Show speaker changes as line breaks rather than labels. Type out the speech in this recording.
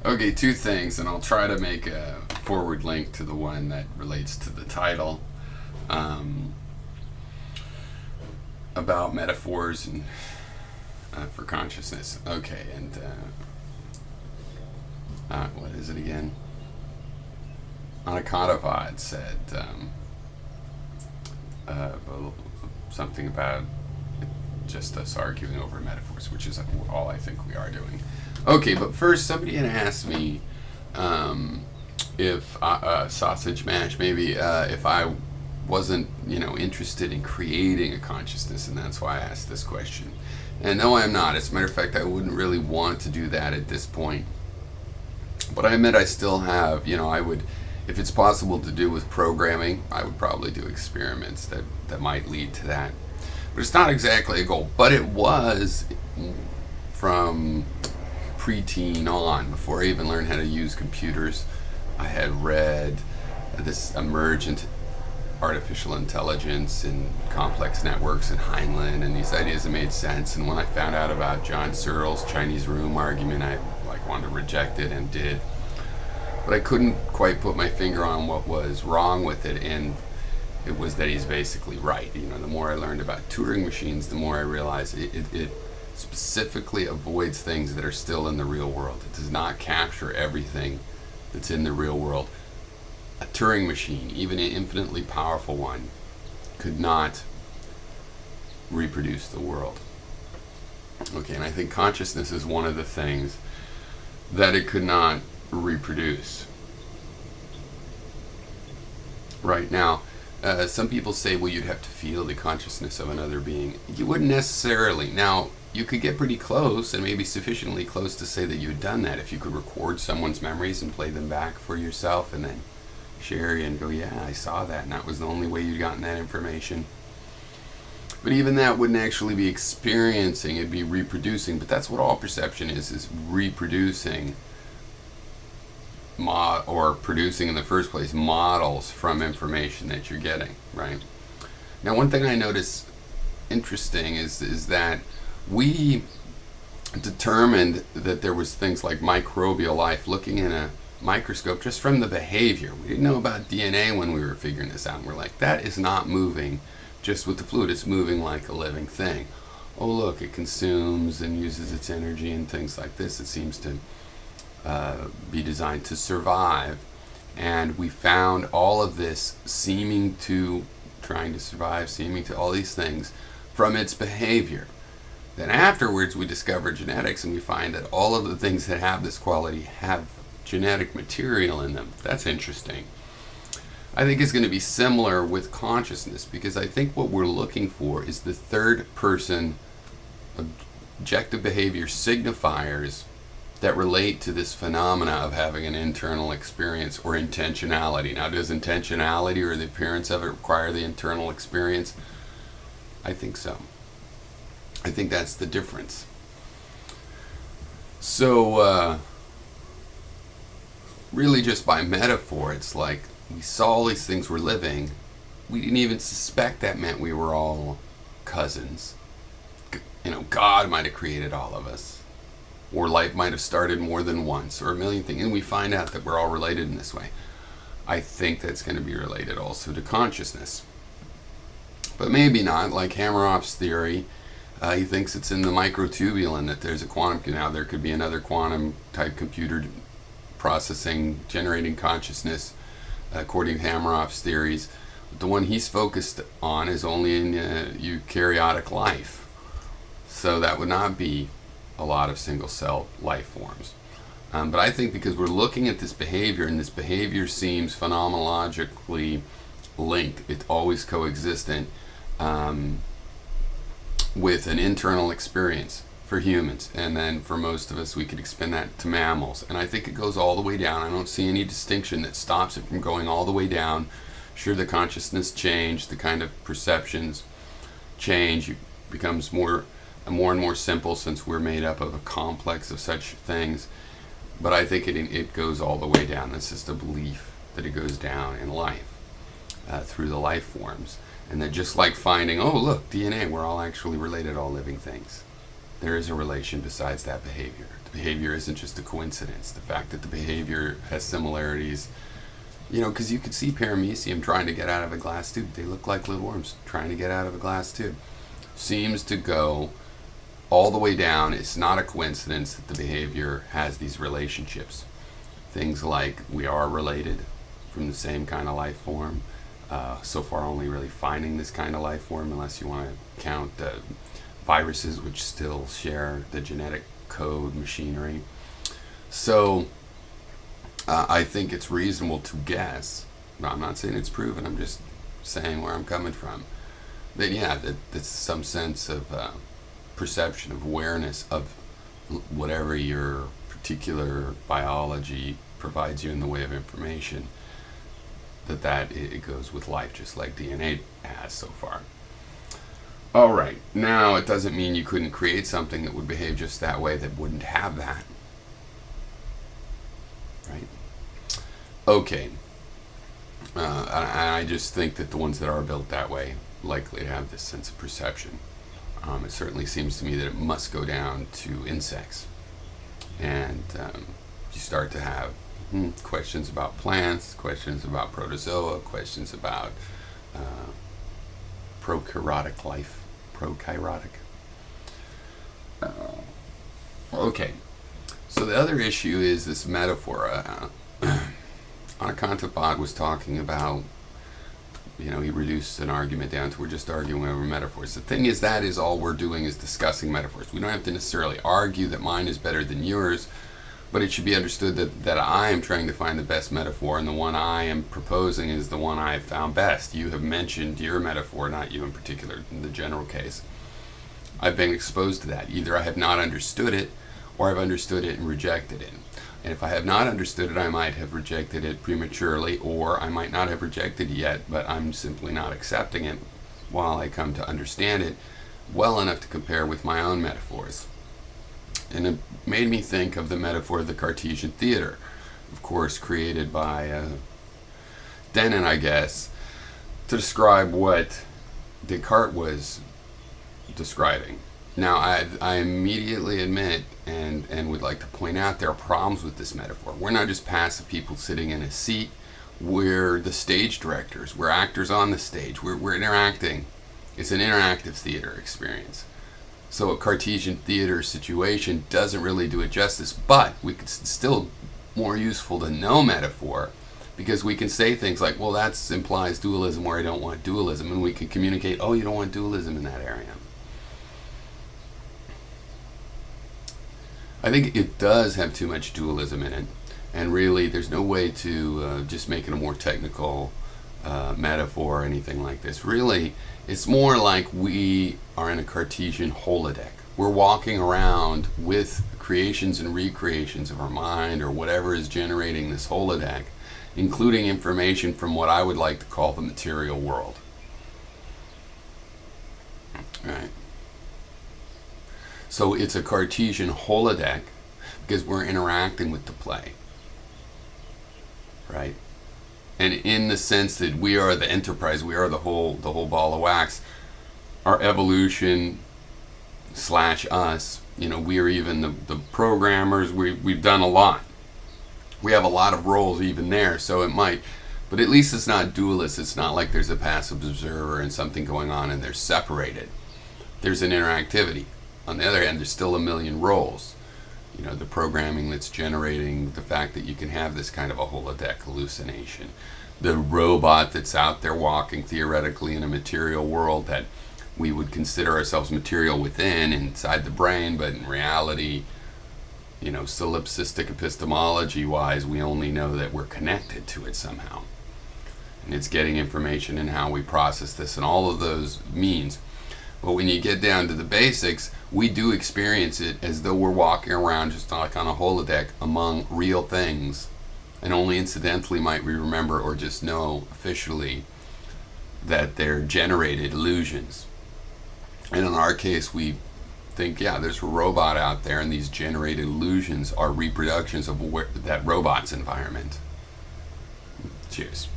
Okay, two things, and I'll try to make a forward link to the one that relates to the title, um, about metaphors and for consciousness. Okay, and what is it again? Anakatavad said something about just us arguing over metaphors, which is all I think we are doing. Okay, but first, somebody had asked me if sausage mash, maybe if I wasn't, interested in creating a consciousness, and that's why I asked this question. And no, I'm not. As a matter of fact, I wouldn't really want to do that at this point. But I admit I still have, I would, if it's possible to do with programming, I would probably do experiments that might lead to that. But it's not exactly a goal. But it was from preteen on, before I even learned how to use computers. I had read this emergent artificial intelligence and complex networks and Heinlein, and these ideas that made sense. And when I found out about John Searle's Chinese room argument, I wanted to reject it and did. But I couldn't quite put my finger on what was wrong with it, and it was that he's basically right. The more I learned about Turing machines, the more I realized it specifically avoids things that are still in the real world. It does not capture everything that's in the real world. A Turing machine, even an infinitely powerful one, could not reproduce the world. Okay, and I think consciousness is one of the things that it could not reproduce. Right now, some people say, well, you'd have to feel the consciousness of another being. You wouldn't necessarily. Now, you could get pretty close, and maybe sufficiently close to say that you'd done that if you could record someone's memories and play them back for yourself and then share and go, yeah, I saw that, and that was the only way you'd gotten that information. But even that wouldn't actually be experiencing, it'd be reproducing. But that's what all perception is reproducing or producing in the first place models from information that you're getting, right? Now, one thing I notice interesting is that we determined that there was things like microbial life looking in a microscope just from the behavior. We didn't know about DNA when we were figuring this out. And we're like, that is not moving just with the fluid, it's moving like a living thing. Oh, look, it consumes and uses its energy and things like this. It seems to be designed to survive. And we found all of this trying to survive, seeming to all these things from its behavior. Then afterwards we discover genetics, and we find that all of the things that have this quality have genetic material in them. That's interesting. I think it's going to be similar with consciousness, because I think what we're looking for is the third person objective behavior signifiers that relate to this phenomena of having an internal experience or intentionality. Now, does intentionality or the appearance of it require the internal experience? I think so. I think that's the difference. So, really just by metaphor, it's like we saw all these things we're living. We didn't even suspect that meant we were all cousins. God might have created all of us. Or life might have started more than once, or a million things, and we find out that we're all related in this way. I think that's going to be related also to consciousness. But maybe not, like Hameroff's theory. He thinks it's in the microtubule, that there's a quantum. Now, there could be another quantum type computer processing, generating consciousness, according to Hameroff's theories. But the one he's focused on is only in eukaryotic life. So that would not be a lot of single cell life forms. But I think because we're looking at this behavior, and this behavior seems phenomenologically linked, it's always coexistent with an internal experience for humans. And then for most of us, we could expand that to mammals. And I think it goes all the way down. I don't see any distinction that stops it from going all the way down. Sure, the consciousness change, the kind of perceptions change, it becomes more and more simple, since we're made up of a complex of such things. But I think it goes all the way down. That's just a belief that it goes down in life through the life forms. And that just like finding, oh, look, DNA, we're all actually related, all living things. there is a relation besides that behavior. The behavior isn't just a coincidence. The fact that the behavior has similarities, because you could see paramecium trying to get out of a glass tube. They look like little worms trying to get out of a glass tube. Seems to go all the way down. It's not a coincidence that the behavior has these relationships. Things like we are related from the same kind of life form. So far only really finding this kind of life form, unless you want to count viruses, which still share the genetic code machinery. So I think it's reasonable to guess, but I'm not saying it's proven, I'm just saying where I'm coming from, that that's some sense of perception, of awareness of whatever your particular biology provides you in the way of information, that it goes with life, just like DNA has so far. All right, now it doesn't mean you couldn't create something that would behave just that way, that wouldn't have that. Right? Okay. I just think that the ones that are built that way likely have this sense of perception. It certainly seems to me that it must go down to insects. And you start to have questions about plants, questions about protozoa, questions about prokaryotic life. Okay. So the other issue is this metaphor. Anakantapad was talking about, he reduced an argument down to we're just arguing over metaphors. The thing is, that is all we're doing, is discussing metaphors. We don't have to necessarily argue that mine is better than yours, but it should be understood that I am trying to find the best metaphor, and the one I am proposing is the one I have found best. You have mentioned your metaphor, not you in particular, in the general case. I've been exposed to that. Either I have not understood it, or I've understood it and rejected it. And if I have not understood it, I might have rejected it prematurely, or I might not have rejected it yet, but I'm simply not accepting it while I come to understand it well enough to compare with my own metaphors. And it made me think of the metaphor of the Cartesian theater, of course created by Denon, I guess, to describe what Descartes was describing. Now, I immediately admit and would like to point out there are problems with this metaphor. We're not just passive people sitting in a seat. We're the stage directors. We're actors on the stage. We're interacting. It's an interactive theater experience. So a Cartesian theater situation doesn't really do it justice, but it's still more useful to know metaphor, because we can say things like, well, that implies dualism where I don't want dualism, and we can communicate, oh, you don't want dualism in that area. I think it does have too much dualism in it, and really there's no way to just make it a more technical metaphor or anything like this. Really, it's more like we are in a Cartesian holodeck. We're walking around with creations and recreations of our mind, or whatever is generating this holodeck, including information from what I would like to call the material world. Right. So it's a Cartesian holodeck because we're interacting with the play. Right? And in the sense that we are the enterprise, we are the whole ball of wax. Our evolution / us, we are even the programmers. We've done a lot. We have a lot of roles even there, so it might, but at least it's not dualist. It's not like there's a passive observer and something going on and they're separated. There's an interactivity. On the other hand, there's still a million roles. The programming that's generating the fact that you can have this kind of a holodeck hallucination. The robot that's out there walking theoretically in a material world that we would consider ourselves material within, inside the brain, but in reality, solipsistic epistemology-wise, we only know that we're connected to it somehow. And it's getting information and how we process this and all of those means. But when you get down to the basics, we do experience it as though we're walking around just like on a holodeck among real things, and only incidentally might we remember or just know officially that they're generated illusions. And in our case, we think, yeah, there's a robot out there, and these generated illusions are reproductions of that robot's environment. Cheers.